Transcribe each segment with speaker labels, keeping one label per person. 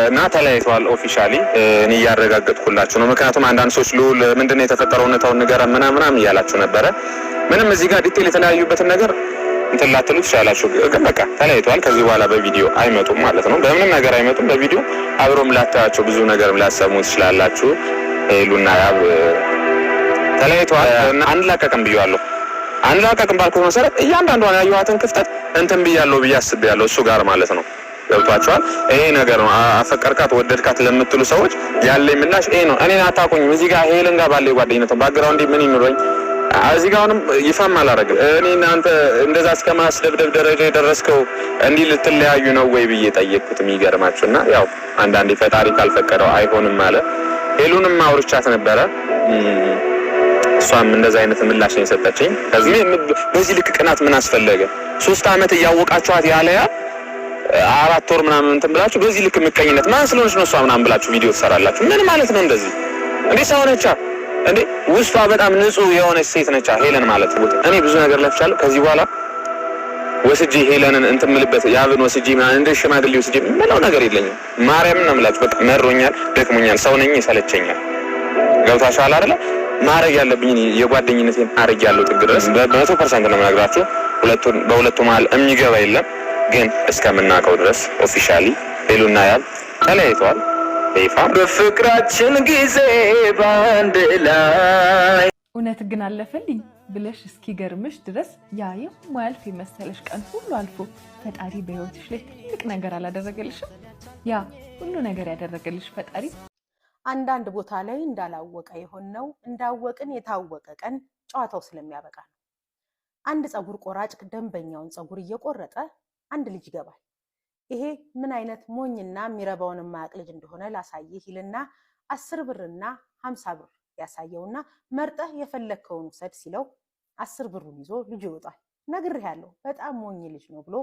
Speaker 1: እና ተለያይተዋል ኦፊሻሊ እኔ ያረጋግጥኩላችሁ ነው ምክንያቱም አንዳንድ ሰዎች ሉል ምንድነው የተፈጠረው እውነታውን ነገር ምናምን እያላችሁ ነበር ምንም እዚህ ጋር ዲቴል የተለያዩበትን ነገር እንተላተሉ ይችላልላችሁ ግን በቃ ተለያይተዋል ከዚህ በኋላ በቪዲዮ አይመጡም ማለት ነው በምንም ነገር አይመጡም በቪዲዮ አብሮም ላታያቸው ብዙ ነገርም ላሰሙት ይችላልላችሁ ሄሉና ያብ ተለያይተዋል አንድ ላቀቀም ብያለሁ አንድ ላቀቀም ባልኩት መሰረት እያንዳንዷን ያዩዋትን ክፍተት እንትን ብያለሁ ብያስብያለሁ እሱ ጋር ማለት ነው ገብቷቸዋል ይሄ ነገር ነው አፈቀርካት ወደድካት ለምትሉ ሰዎች ያለኝ ምላሽ ይሄ ነው እኔን አታውቁኝም እዚህ ጋር ሄለን ጋር ባለ ጓደኝነት ባክግራውንድ ምን ይኖረኝ እዚህ ጋር አሁንም ይፋም አላረግም እኔ እናንተ እንደዛ እስከማስደብደብ ደረጃ የደረስከው እንዲህ ልትለያዩ ነው ወይ ብዬ ጠየቅኩት የሚገርማችሁና ያው አንዳንዴ ፈጣሪ ካልፈቀደው አይሆንም ማለት ሄሉንም አውርቻት ነበረ እሷም እንደዛ አይነት ምላሽ ነው የሰጠችኝ ከዚህ በዚህ ልክ ቅናት ምን አስፈለገ 3 አመት ያወቃችኋት ያለያ 4 ወር ምናምን እንትን ብላችሁ በዚህ ልክ ምቀኝነት ማን ስለሆነች ነው እሷ ምናምን ብላችሁ ቪዲዮ ትሰራላችሁ ምን ማለት ነው እንደዚህ እንዴ ሰውነቻ እንዴ ውስጧ በጣም ንጹህ የሆነች ሴት ነች ሄለን ማለት ነው እኔ ብዙ ነገር ለፍቻለሁ ከዚህ በኋላ ወስጂ ሄለንን እንትምልበት ያብን ወስጂ ማን እንደ ሽማግሌ ወስጂ ምንም ነገር የለኝም ማርያምን ነው የምላችሁ በቃ መሮኛል ደክሞኛል ሰው ነኝ ይሰለቸኛል ገብታችኋል አይደል ማረግ ያለብኝ የጓደኝነቴን አረግ ያለው ጥግ ድረስ በ100% ነው የምነግራችሁ በሁለቱ መሃል የሚገባ የለም ግን እስከምናቀው ድረስ ኦፊሻሊ ሄሉና ያብ ተለያይተዋል በይፋ በፍቅራችን ጊዜ ባንድ ላይ
Speaker 2: እውነት ግን አለፈልኝ ብለሽ እስኪገርምሽ ድረስ ያየው ማልፍ የመሰለሽ ቀን ሁሉ አልፎ ፈጣሪ በህይወትሽ ላይ ትልቅ ነገር አላደረገልሽም ያ ሁሉ ነገር ያደረገልሽ ፈጣሪ
Speaker 3: አንዳንድ ቦታ ላይ እንዳላወቀ የሆነው እንዳወቅን የታወቀ ቀን ጨዋታው ስለሚያበቃ ነው አንድ ጸጉር ቆራጭ ደንበኛውን ጸጉር እየቆረጠ አንድ ልጅ ይገባል ይሄ ምን አይነት ሞኝና ሚረባውን ማያቅ ልጅ እንደሆነ ላሳይህ ይልና 10 ብርና 50 ብር ያሳየውና መርጠህ የፈለከውን ውሰድ ሲለው 10 ብሩን ይዞ ልጅ ይወጣል ነግሬሃለሁ በጣም ሞኝ ልጅ ነው ብሎ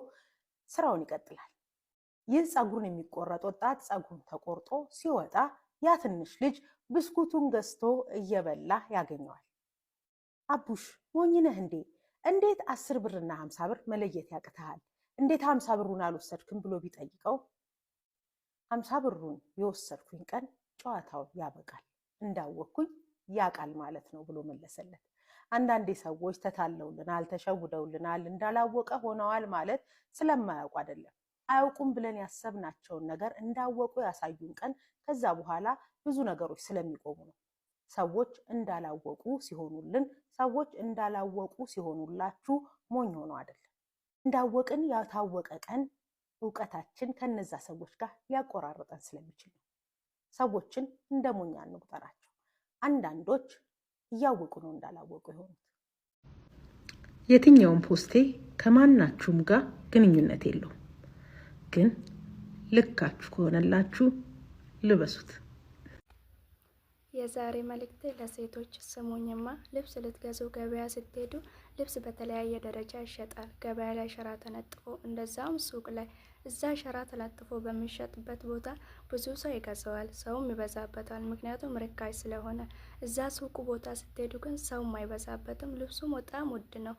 Speaker 3: ስራውን ይቀጥላል ይህ ጸጉሩን የሚቆረጥ ወጣት ጸጉሩን ተቆርጦ ሲወጣ ያ ትንሽ ልጅ ብስኩቱን ገዝቶ እየበላ ያገኘዋል አቡሽ ሞኝ ነህ እንዴት 10 ብርና 50 ብር መለየት ያቅተሃል እንዴት 50 ብሩን አልወሰድክም ብሎ ቢጠይቀው 50 ብሩን የወሰድኩኝ ቀን ጨዋታው ያበቃል እንዳወቅኩኝ ያቃል ማለት ነው ብሎ መለሰለት አንዳንዴ ሰዎች ተታለውልናል ተሸውደውልናል እንዳላወቀ ሆነዋል ማለት ስለማያውቁ አይደለም አያውቁም ብለን ያሰብናቸውን ነገር እንዳወቁ ያሳዩን ቀን ከዛ በኋላ ብዙ ነገሮች ስለሚቆሙ ነው ሰዎች እንዳላወቁ ሲሆኑልን ሰዎች እንዳላወቁ ሲሆኑላችሁ ሞኝ ሆኖ አይደለም እንዳወቅን ያታወቀ ቀን ዕውቀታችን ከነዛ ሰዎች ጋር ሊያቆራርጠን ስለሚችል ነው ሰዎችን እንደሞኛ እንቁጠራቸው አንዳንዶች እያወቁ ነው እንዳላወቁ ይሆኑት
Speaker 4: የትኛውም ፖስቴ ከማናችሁም ጋር ግንኙነት የለውም ግን ልካችሁ ከሆነላችሁ ልበሱት
Speaker 5: የዛሬ መልእክት ለሴቶች ስሙኝማ ልብስ ልትገዙ ገበያ ስትሄዱ ልብስ በተለያየ ደረጃ ይሸጣል ገበያ ላይ ሸራ ተነጥፎ እንደዛም ሱቅ ላይ እዛ ሸራ ተለጥፎ በሚሸጥበት ቦታ ብዙ ሰው ይገዛዋል ሰውም ይበዛበታል ምክንያቱም ርካሽ ስለሆነ እዛ ሱቁ ቦታ ስትሄዱ ግን ሰውም አይበዛበትም ልብሱም በጣም ውድ ነው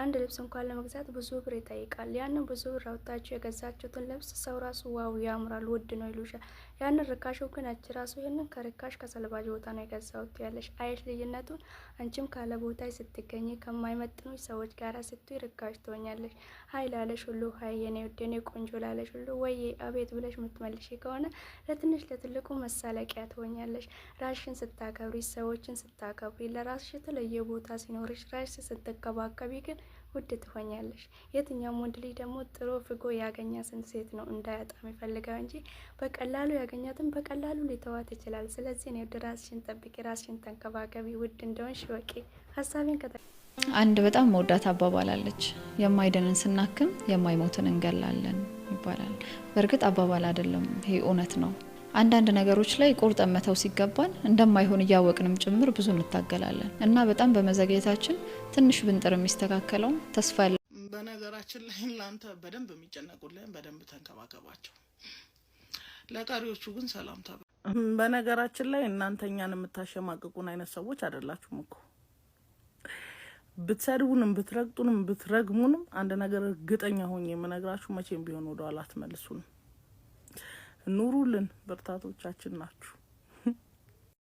Speaker 5: አንድ ልብስ እንኳን ለመግዛት ብዙ ብር ይጠይቃል ያንን ብዙ ብር አውጥታችሁ የገዛችሁትን ልብስ ሰው ራሱ ዋው ያምራል ውድ ነው ይሉሻል ያንን ርካሹ ግን አንቺ ራሱ ይሄንን ከርካሽ ከሰልባጅ ቦታ ነው የገዛሁት ያለሽ አይሽ ልዩነቱን አንቺም ካለ ቦታሽ ስትገኝ ከማይመጥኑሽ ሰዎች ጋር ስትይ ርካሽ ትሆኛለሽ ሀይ ላለሽ ሁሉ ሀይ የኔ ውድ የኔ ቆንጆ ላለሽ ሁሉ ወይ አቤት ብለሽ የምትመልሺ ከሆነ ለትንሽ ለትልቁ መሳለቂያ ትሆኛለሽ ራስሽን ስታከብሪ ሰዎችን ስታከብሪ ለራስሽ የተለየ ቦታ ሲኖርሽ ራስሽ ስትከባከቢ ግን ውድ ትሆኛለሽ የትኛውም ወንድ ልጅ ደግሞ ጥሩ ፍጎ ያገኛትን ሴት ነው እንዳያጣ የሚፈልገው እንጂ በቀላሉ ያገኛትን በቀላሉ ሊተዋት ይችላል ስለዚህ ነው ራስሽን ጠብቂ ራስሽን ተንከባከቢ ውድ እንደሆንሽ ወቂ ሐሳቤን
Speaker 6: አንድ በጣም መውዳት አባባል አለች የማይደንን ስናክም የማይሞትን እንገላለን ይባላል በርግጥ አባባል አይደለም ይሄ እውነት ነው አንዳንድ ነገሮች ላይ ቁርጠን መተው ሲገባን እንደማይሆን ያወቅንም ጭምር ብዙ እንታገላለን እና በጣም በመዘግየታችን ትንሽ ብንጥር የሚስተካከለው ተስፋ ያለ
Speaker 7: በነገራችን ላይ ላንተ በደንብ የሚጨነቁልህ በደንብ ተንከባከባቸው ለቃሪዎቹ ግን ሰላም ታበ በነገራችን ላይ እናንተኛን የምታሸማቅቁን አይነት ሰዎች አይደላችሁም እኮ ብትሰድቡንም ብትረግጡንም ብትረግሙንም አንድ ነገር ግጠኛ ሆኜ የምነግራችሁ መቼም ቢሆን ወደ ኋላ አትመልሱን ኑሩልን፣ ብርታቶቻችን ናችሁ።